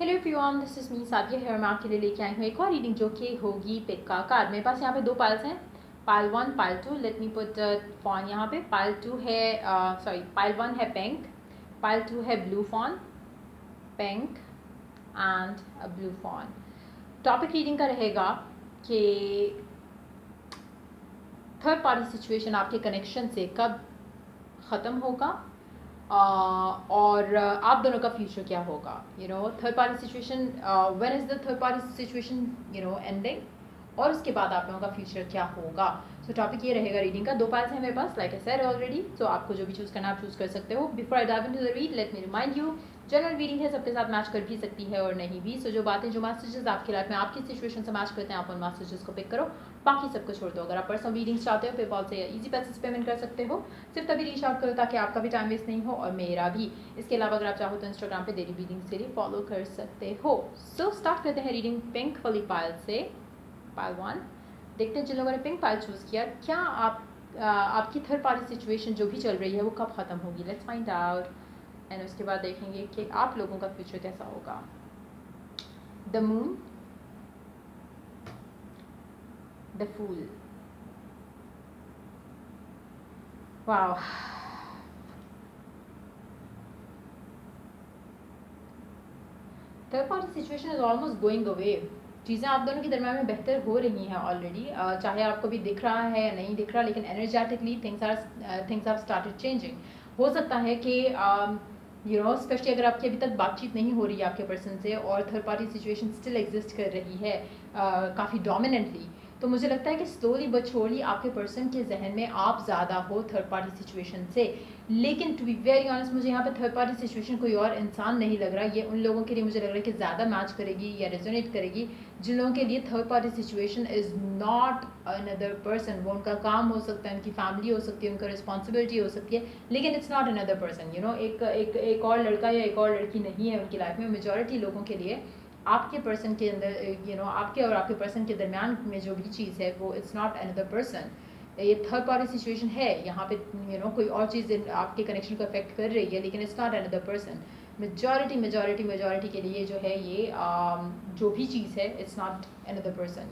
Hello everyone, this is me Sadia है और मैं आपके लिए लेके आई हूँ एक और रीडिंग जो कि होगी पिक का कार्ड। मेरे पास यहाँ पे दो पाइल्स हैं, pile one pile two. Let me put phone यहाँ पे। पाइल टू है पाइल वन है पिंक, पाइल टू है blue phone, pink and blue phone. Topic reading का रहेगा कि थर्ड पार्टी सिचुएशन आपके कनेक्शन से कब ख़त्म होगा और आप दोनों का फ्यूचर क्या होगा। Third party situation, when is the third party situation ending, और उसके बाद आप लोगों का फ्यूचर क्या होगा। सो टॉपिक ये रहेगा रीडिंग का। दो पाइल्स हैं मेरे पास, लाइक आई सेड ऑलरेडी। सो आपको जो भी चूज़ करना आप चूज़ कर सकते हो। Before I dive into the read, let me remind you, general reading है, सबके साथ मैच कर भी सकती है और नहीं भी। सो जो बातें, जो मैसेजेस आपकी लाइफ में आपकी सिचुएशन से मैच करते हैं, आप उन मैसेजेस को पिक करो, बाकी सबको छोड़ दो। अगर आप पर्सनल रीडिंग्स चाहते हो, पेपॉल से या इजी पैसे से पेमेंट कर सकते हो। सिर्फ तभी रीच आउट करो ताकि आपका भी टाइम वेस्ट नहीं हो और मेरा भी। इसके अलावा अगर आप चाहो तो इंस्टाग्राम पे डेली रीडिंग्स के लिए फॉलो कर सकते हो। सो स्टार्ट करते हैं रीडिंग पिंक वाली पाइल से, पाइल वन। देखते हैं जिन लोगों ने पिंक पाइल चूज़ किया, क्या आपकी थर्ड पार्टी सिचुएशन जो भी चल रही है वो कब ख़त्म होगी। Let's find out. एंड उसके बाद देखेंगे कि आप लोगों का फ्यूचर कैसा होगा। The moon, the fool. Wow, third party situation is almost going away. चीज़ें आप दोनों के दरम्यान में बेहतर हो रही हैं ऑलरेडी, चाहे आपको भी दिख रहा है या नहीं दिख रहा, लेकिन energetically things are started changing. हो सकता है कि स्पेशली अगर आपकी अभी तक बातचीत नहीं हो रही है आपके पर्सन से और third party situation still exist कर रही है काफ़ी डोमिनेंटली, तो मुझे लगता है कि स्लोली बट श्योरली आपके पर्सन के जहन में आप ज़्यादा हो थर्ड पार्टी सिचुएशन से। लेकिन टू बी वेरी ऑनेस्ट, मुझे यहाँ पे थर्ड पार्टी सिचुएशन कोई और इंसान नहीं लग रहा। ये उन लोगों के लिए मुझे लग रहा है कि ज़्यादा मैच करेगी या रेजोनेट करेगी जिन लोगों के लिए third party situation is not another person. वो उनका काम हो सकता है, उनकी फैमिली हो सकती है, उनका रिस्पॉन्सिबिलिटी हो सकती है, लेकिन इट्स नॉट अनदर पर्सन। एक और लड़का या एक और लड़की नहीं है उनकी लाइफ में। मेजॉरिटी लोगों के लिए आपके पर्सन के अंदर, आपके और आपके पर्सन के दरमियान में जो भी चीज़ है वो इट्स नॉट अनदर पर्सन। ये थर्ड पार्टी सिचुएशन है। यहाँ पे कोई और चीज़ आपके कनेक्शन को अफेक्ट कर रही है, लेकिन it's not another person. Majority के लिए जो है ये जो भी चीज़ है इट्स नॉट अनदर पर्सन।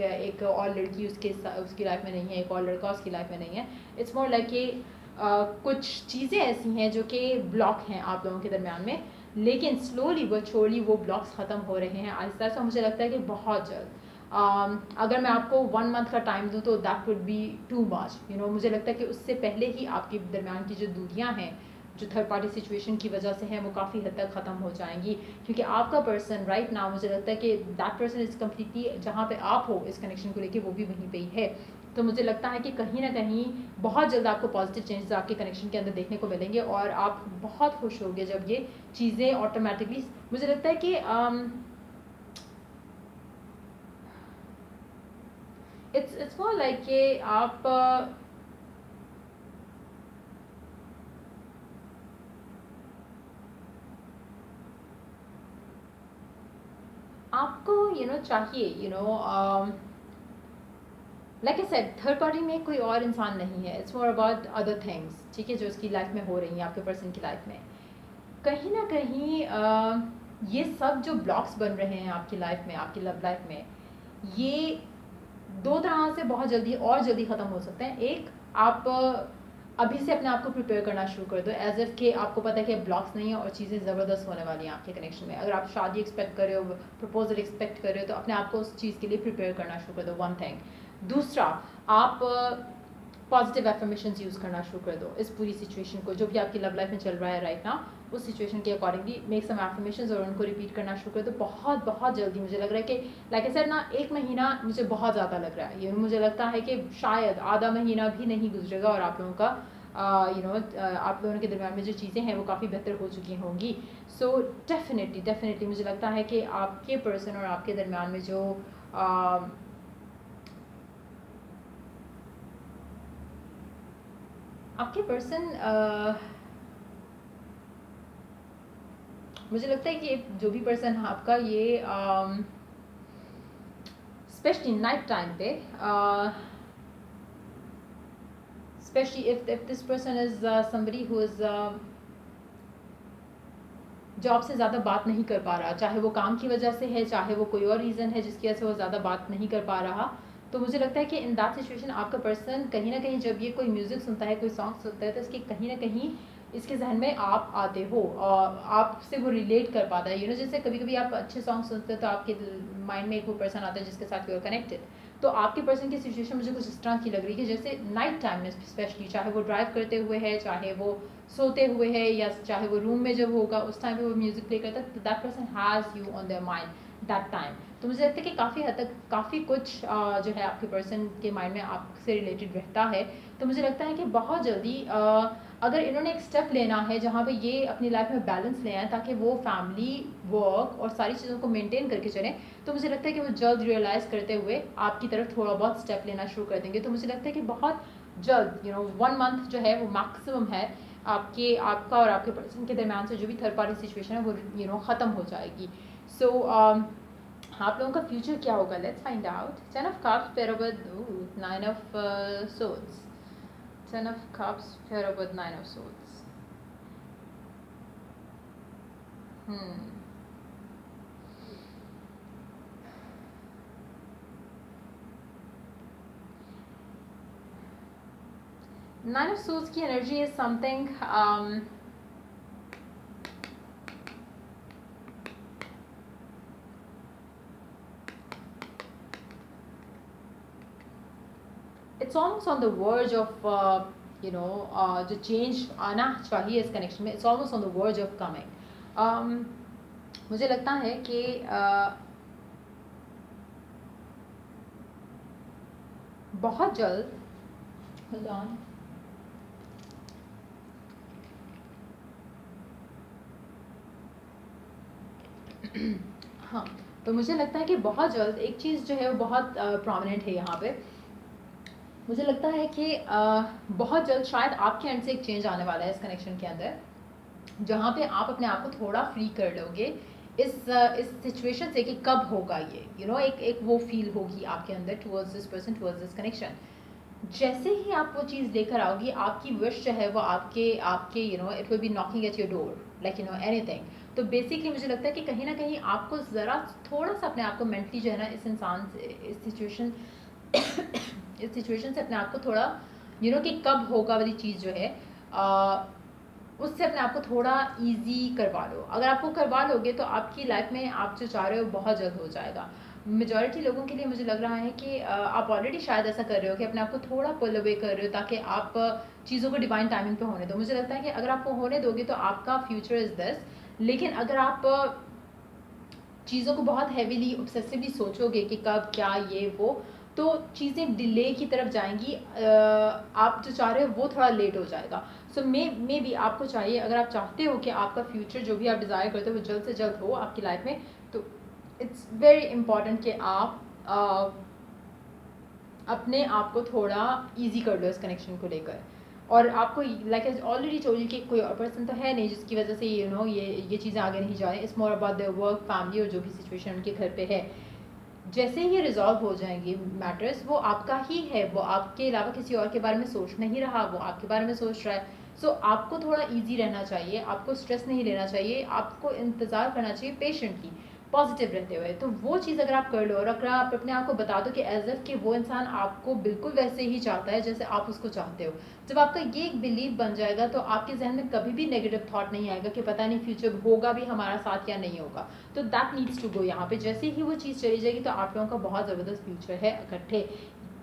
एक और लड़की उसकी लाइफ में नहीं है, एक और लड़का उसकी लाइफ में नहीं है। इट्स मोर लाइक कि कुछ चीज़ें ऐसी हैं जो कि ब्लॉक हैं आप लोगों के दरमियान में, लेकिन स्लोली व छोड़ली वो ब्लॉक्स ख़त्म हो रहे हैं आहिस्ता आहिस्ता। मुझे लगता है कि बहुत जल्द। अगर मैं आपको 1 मंथ का टाइम दूँ तो that would be too much. मुझे लगता है कि उससे पहले ही आपके दरमियान की जो दूरियां हैं, जो थर्ड पार्टी सिचुएशन की वजह से हैं, वो काफ़ी हद तक ख़त्म हो जाएंगी। क्योंकि आपका पर्सन राइट नाउ, मुझे लगता है कि दैट पर्सन इज़ कम्प्लीटली, जहाँ पे आप हो इस कनेक्शन को लेके, वो भी वहीं पे ही है। तो मुझे लगता है कि कहीं ना कहीं बहुत जल्द आपको पॉजिटिव चेंजेस आपके कनेक्शन के अंदर देखने को मिलेंगे और आप बहुत खुश होंगे जब ये चीज़ें ऑटोमेटिकली, मुझे लगता है कि इट्स मोर लाइक कि आप आपको चाहिए, like I said, third party में कोई और इंसान नहीं है। It's more about other things, ठीक है, जो उसकी लाइफ में हो रही हैं आपके पर्सन की लाइफ में। कहीं ना कहीं ये सब जो ब्लॉक्स बन रहे हैं आपकी लाइफ में, आपकी लव लाइफ में, ये दो तरह से बहुत जल्दी और जल्दी ख़त्म हो सकते हैं। एक, आप अभी से अपने आप को प्रिपेयर करना शुरू कर दो, एज इफ कि आपको पता है कि ब्लॉक्स नहीं है और चीज़ें ज़बरदस्त होने वाली हैं आपके कनेक्शन में। अगर आप शादी एक्सपेक्ट कर रहे हो, प्रपोजल एक्सपेक्ट कर रहे हो, तो अपने आप को उस चीज़ के लिए प्रिपेयर करना शुरू कर दो, वन थिंग। दूसरा, आप पॉजिटिव एफर्मेशंस यूज़ करना शुरू कर दो इस पूरी सिचुएशन को, जो भी आपकी लव लाइफ में चल रहा है राइट नाउ, उस सिचुएशन के अकॉर्डिंगली मेक सम एफर्मेशंस और उनको रिपीट करना शुरू कर दो बहुत बहुत जल्दी। मुझे लग रहा है कि लाइक आई सेड ना, 1 महीना मुझे बहुत ज़्यादा लग रहा है। मुझे लगता है कि शायद आधा महीना भी नहीं गुजरेगा और आप लोगों का आप लोगों के दरम्यान में जो चीज़ें हैं वो काफ़ी बेहतर हो चुकी होंगी। सो डेफिनेटली मुझे लगता है कि आपके पर्सन और आपके दरम्यान में जो आपके पर्सन, मुझे लगता है कि जो भी पर्सन है आपका, ये स्पेशली नाइट टाइम पे, especially if this person is somebody who is job से ज़्यादा बात नहीं कर पा रहा, चाहे वो काम की वजह से है, चाहे वो कोई और रीज़न है जिसकी वजह से वो ज़्यादा बात नहीं कर पा रहा। तो मुझे लगता है कि इन दैट सिचुएशन आपका पर्सन कहीं ना कहीं जब ये कोई म्यूज़िक सुनता है, कोई सॉन्ग सुनता है, तो इसके कहीं ना कहीं इसके जहन में आप आते हो और आपसे वो रिलेट कर पाता है। जैसे कभी कभी आप अच्छे सॉन्ग सुनते हो तो आपके माइंड में एक वो पर्सन आता है जिसके साथ यू आर कनेक्टेड। तो आपके पर्सन की सिचुएशन मुझे कुछ इस तरह की लग रही है कि जैसे नाइट टाइम में स्पेशली, चाहे वो ड्राइव करते हुए है, चाहे वो सोते हुए है, या चाहे वो रूम में जब होगा उस टाइम पे वो म्यूज़िक प्ले करता है, तो that person has you on their mind that time. तो मुझे लगता है कि काफ़ी हद तक काफ़ी कुछ जो है आपके पर्सन के माइंड में आपसे रिलेटेड रहता है। तो मुझे लगता है कि बहुत जल्दी अगर इन्होंने एक स्टेप लेना है जहाँ पे ये अपनी लाइफ में बैलेंस ले आए ताकि वो फैमिली, वर्क और सारी चीज़ों को मेंटेन करके चलें, तो मुझे लगता है कि वो जल्द रियलाइज़ करते हुए आपकी तरफ थोड़ा बहुत स्टेप लेना शुरू कर देंगे। तो मुझे लगता है कि बहुत जल्द 1 मंथ जो है वो मैक्सिमम है आपका और आपके पर्सन के दरमियान से जो भी थर्ड पार्टी सिचुएशन है वो ख़त्म हो जाएगी। सो आप लोगों का फ्यूचर क्या होगा, let's find out. 10 of cups pair over 9 of swords. 10 of cups pair up with 9 of swords. Hmm. 9 of swords की energy is something it's almost on the verge of जो चेंज आना चाहिए इस कनेक्शन में, it's almost on the verge of coming. मुझे लगता है कि बहुत जल्द, hold on, हाँ, तो मुझे लगता है कि बहुत जल्द एक चीज़ जो है वो बहुत प्रोमिनेंट है यहाँ पे। मुझे लगता है कि बहुत जल्द शायद आपके एंड से एक चेंज आने वाला है इस कनेक्शन के अंदर, जहाँ पे आप अपने आप को थोड़ा फ्री कर लोगे इस सिचुएशन से कि कब होगा ये, एक वो फील होगी आपके अंदर towards this person, towards this connection. जैसे ही आप वो चीज़ लेकर आओगी, आपकी विश जो है वो आपके आपके it will be knocking at your door like anything. तो बेसिकली मुझे लगता है कि कहीं ना कहीं आपको ज़रा थोड़ा सा अपने आप को मेंटली जो है ना इस इंसान से, इस सिचुएशन से अपने आप को थोड़ा कि कब होगा वाली चीज़ जो है उससे अपने आप को थोड़ा इजी करवा लो। अगर आप वो करवा लोगे तो आपकी लाइफ में आप जो चाह रहे हो बहुत जल्द हो जाएगा। मेजॉरिटी लोगों के लिए मुझे लग रहा है कि आप ऑलरेडी शायद ऐसा कर रहे हो कि अपने आप को थोड़ा पुल अवे कर रहे हो ताकि आप चीज़ों को डिवाइन टाइमिंग पे होने दो। मुझे लगता है कि अगर आप वो होने दोगे तो आपका फ्यूचर इज़ दिस। लेकिन अगर आप चीज़ों को बहुत हैवीली ऑब्सेसिवली सोचोगे कि कब क्या ये वो, तो चीज़ें डिले की तरफ जाएंगी, आप जो चाह रहे हो वो थोड़ा लेट हो जाएगा। सो मे बी आपको चाहिए, अगर आप चाहते हो कि आपका फ्यूचर जो भी आप डिज़ायर करते हो वो जल्द से जल्द हो आपकी लाइफ में, तो इट्स वेरी इंपॉर्टेंट कि आप अपने आप को थोड़ा ईजी कर लो इस कनेक्शन को लेकर। और आपको like I already told you कि कोई और पर्सन तो है नहीं जिसकी वजह से ये चीज़ें आगे नहीं जा रही। It's more about the work, family और जो भी सिचुएशन उनके घर पे है। जैसे ही रिजॉल्व हो जाएंगे मैटर्स, वो आपका ही है, वो आपके अलावा किसी और के बारे में सोच नहीं रहा, वो आपके बारे में सोच रहा है। सो आपको थोड़ा ईजी रहना चाहिए, आपको स्ट्रेस नहीं लेना चाहिए, आपको इंतज़ार करना चाहिए पेशेंटली, पॉजिटिव रहते हुए। तो वो चीज़ अगर आप कर लो और अगर आप अपने आप को बता दो कि एज इफ कि वो इंसान आपको बिल्कुल वैसे ही चाहता है जैसे आप उसको चाहते हो, जब आपका ये एक बिलीव बन जाएगा तो आपके जहन में कभी भी नेगेटिव थॉट नहीं आएगा कि पता नहीं फ्यूचर होगा भी हमारा साथ या नहीं होगा। तो दैट नीड्स टू गो यहाँ पे। जैसे ही वो चीज़ चली जाएगी तो आप लोगों का बहुत ज़बरदस्त फ्यूचर है इकट्ठे।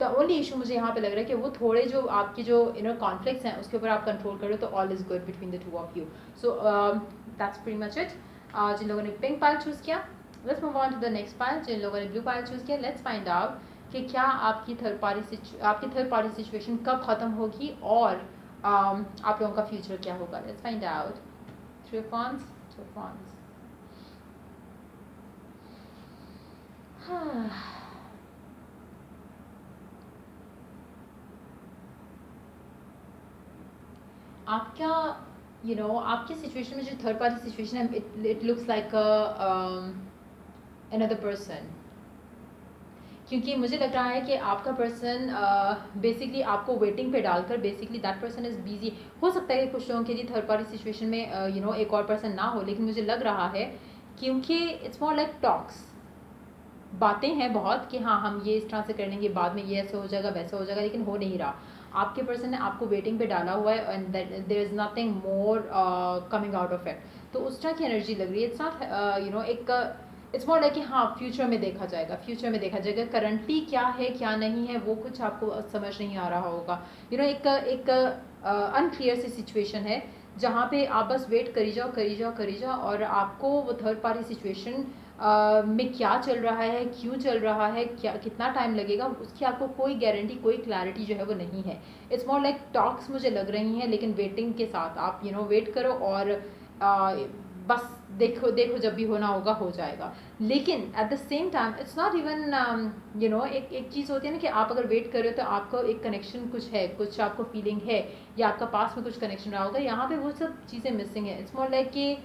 द ओनली इशू मुझे यहाँ पे लग रहा है कि वो थोड़े जो आपके जो इनर कॉन्फ्लिक्ट्स हैं उसके ऊपर आप कंट्रोल करो तो all is good between the two of you. So that's pretty much it. जिन लोगों ने पिंक पाइल चूज़ किया, let's move on to the next pile. जिन लोगों ने ब्लू पाइल चूज़ किया, लेट्स फाइंड आउट कि क्या आपकी थर्ड पार्टी सिचुएशन कब ख़त्म होगी और आप लोगों का फ्यूचर क्या होगा। Let's find out. 3 of wands, 2 of wands. आपका आपकी सिचुएशन में जो थर्ड पार्टी सिचुएशन है, it looks like another person. क्योंकि मुझे लग रहा है कि आपका पर्सन बेसिकली आपको वेटिंग पे डालकर basically that person is busy. हो सकता है कि कुछ लोगों के लिए थर्ड पार्टी सिचुएशन में एक और पर्सन ना हो, लेकिन मुझे लग रहा है क्योंकि इट्स मोर लाइक टॉक्स, बातें हैं बहुत कि हाँ हम ये इस तरह से कर लेंगे, बाद में ये ऐसे हो जाएगा वैसा हो जाएगा, लेकिन हो नहीं रहा। आपके पर्सन ने आपको वेटिंग पे डाला हुआ है and there is nothing more coming out of it. तो उस तरह की एनर्जी लग रही है। इट्स नॉट एक इट्स मोर लाइक कि हाँ फ्यूचर में देखा जाएगा, फ्यूचर में देखा जाएगा, करंटली क्या है क्या नहीं है वो कुछ आपको समझ नहीं आ रहा होगा। एक अनक्लियर सी सिचुएशन है जहाँ पे आप बस वेट करी जाओ करी जाओ करी जाओ, और आपको वो थर्ड पार्टी सिचुएशन में क्या चल रहा है, क्यों चल रहा है, क्या कितना टाइम लगेगा, उसकी आपको कोई गारंटी कोई क्लैरिटी जो है वो नहीं है। इट्स मोर लाइक टॉक्स मुझे लग रही हैं, लेकिन वेटिंग के साथ आप वेट करो और बस देखो देखो जब भी होना होगा हो जाएगा। लेकिन at the same time it's not even एक चीज़ होती है ना कि आप अगर वेट कर रहे हो तो आपको एक कनेक्शन कुछ है, कुछ आपको फीलिंग है या आपका पास में कुछ कनेक्शन रहा होगा, यहाँ पे वो सब चीज़ें मिसिंग है। इट्स मोर लाइक कि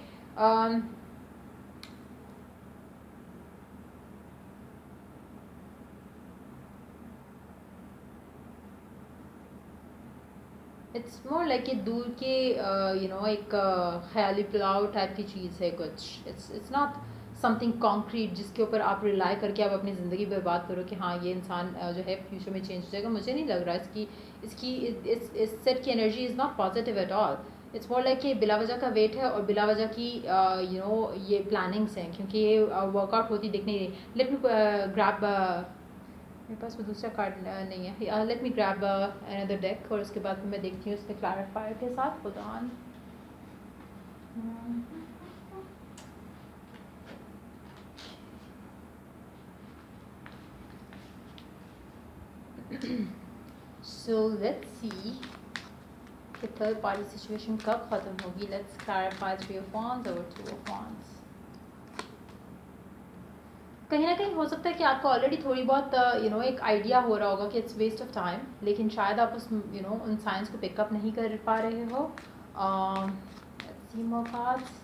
इट्स मोर लाइक कि दूर के एक ख्याली पुलाव टाइप की चीज़ है कुछ। इट्स नॉट समथिंग कॉन्क्रीट जिसके ऊपर आप रिलाई करके आप अपनी ज़िंदगी बर्बाद करो कि हाँ ये इंसान जो है फ्यूचर में चेंज हो जाएगा। मुझे नहीं लग रहा इसकी इसकी इस सेट की energy is not positive at all. It's more like कि बिला वजह का वेट है और बिला वजह की ये प्लानिंग्स हैं, क्योंकि ये वर्कआउट होती दिख नहीं रही। लेट मी ग्रैब, मेरे पास वो दूसरा कार्ड नहीं है। Let me grab another deck और उसके बाद मैं देखती हूँ उसके क्लैरिफायर के साथ। Hold on. So let's see कि थर्ड पार्टी सिचुएशन कब ख़त्म होगी। लेट्स क्लैरिफाई 3 ऑफ wands और 2 ऑफ wands। कहीं ना कहीं हो सकता है कि आपको ऑलरेडी थोड़ी बहुत एक आइडिया हो रहा होगा कि इट्स वेस्ट ऑफ टाइम, लेकिन शायद आप उस उन साइंस को पिकअप नहीं कर पा रहे हो। Let's see more cards.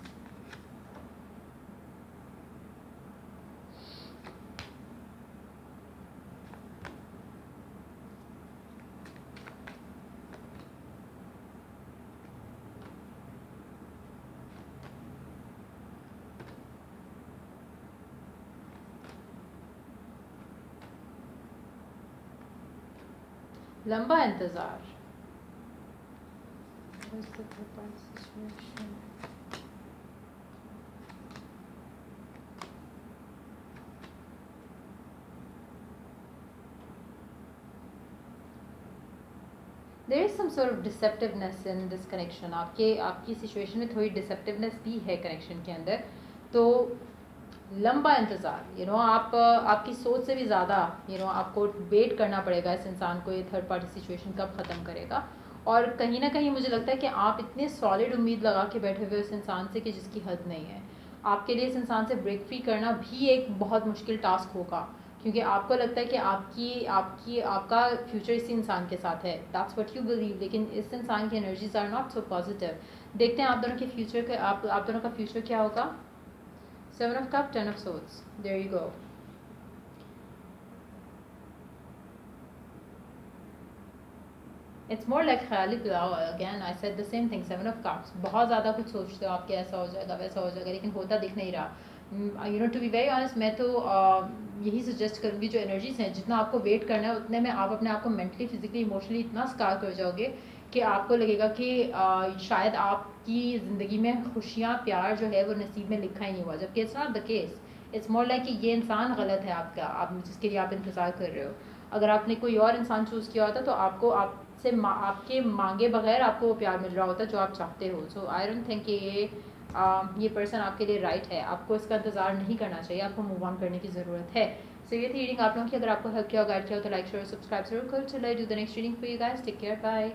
लंबा इंतज़ार। There is some sort of deceptiveness in this connection. आपकी सिचुएशन में थोड़ी डिसेप्टिवनेस भी है कनेक्शन के अंदर। तो लंबा इंतज़ार, आप आपकी सोच से भी ज़्यादा आपको वेट करना पड़ेगा इस इंसान को, ये थर्ड पार्टी सिचुएशन कब ख़त्म करेगा। और कहीं ना कहीं मुझे लगता है कि आप इतने सॉलिड उम्मीद लगा के बैठे हुए इस इंसान से कि जिसकी हद नहीं है। आपके लिए इस इंसान से ब्रेक फ्री करना भी एक बहुत मुश्किल टास्क होगा, क्योंकि आपको लगता है कि आपका फ्यूचर इसी इंसान के साथ है, दैट्स व्हाट यू बिलीव। लेकिन इस इंसान की energies are not so positive. देखते हैं आप दोनों के फ्यूचर के आप दोनों का फ्यूचर क्या होगा। 7 of cups, 10 of swords. There you go. It's more like Khyali pulao. Again, I said the same thing. 7 of cups. बहुत ज़्यादा कुछ सोचते हो आप कि ऐसा हो जाएगा वैसा हो जाएगा, लेकिन होता दिख नहीं रहा। टू बी वेरी ऑनेस्ट, मैं तो यही सजेस्ट करूँगी, जो एनर्जीज हैं जितना आपको वेट करना है उतने में आप अपने आप को मेंटली फिजिकली इमोशनली इतना स्कार कर जाओगे कि आपको लगेगा कि शायद आपकी ज़िंदगी में खुशियाँ प्यार जो है वो नसीब में लिखा ही नहीं हुआ, जबकि it's not the case. It's more like कि ये इंसान गलत है आपका, आप जिसके लिए आप इंतज़ार कर रहे हो। अगर आपने कोई और इंसान चूज़ किया होता तो आपको आपसे आपके मांगे बगैर आपको वो प्यार मिल रहा होता जो आप चाहते हो। सो आई डोंट थिंक कि ये पर्सन आपके लिए राइट है। आपको इसका इंतज़ार नहीं करना चाहिए, आपको मूव ऑन करने की ज़रूरत है। सो ये थी रीडिंग आप लोगों की। अगर आपको हेल्प किया गाइड किया तो लाइक शेयर सब्सक्राइब जरूर करो। चलो I do the next reading for you guys. Take care, bye.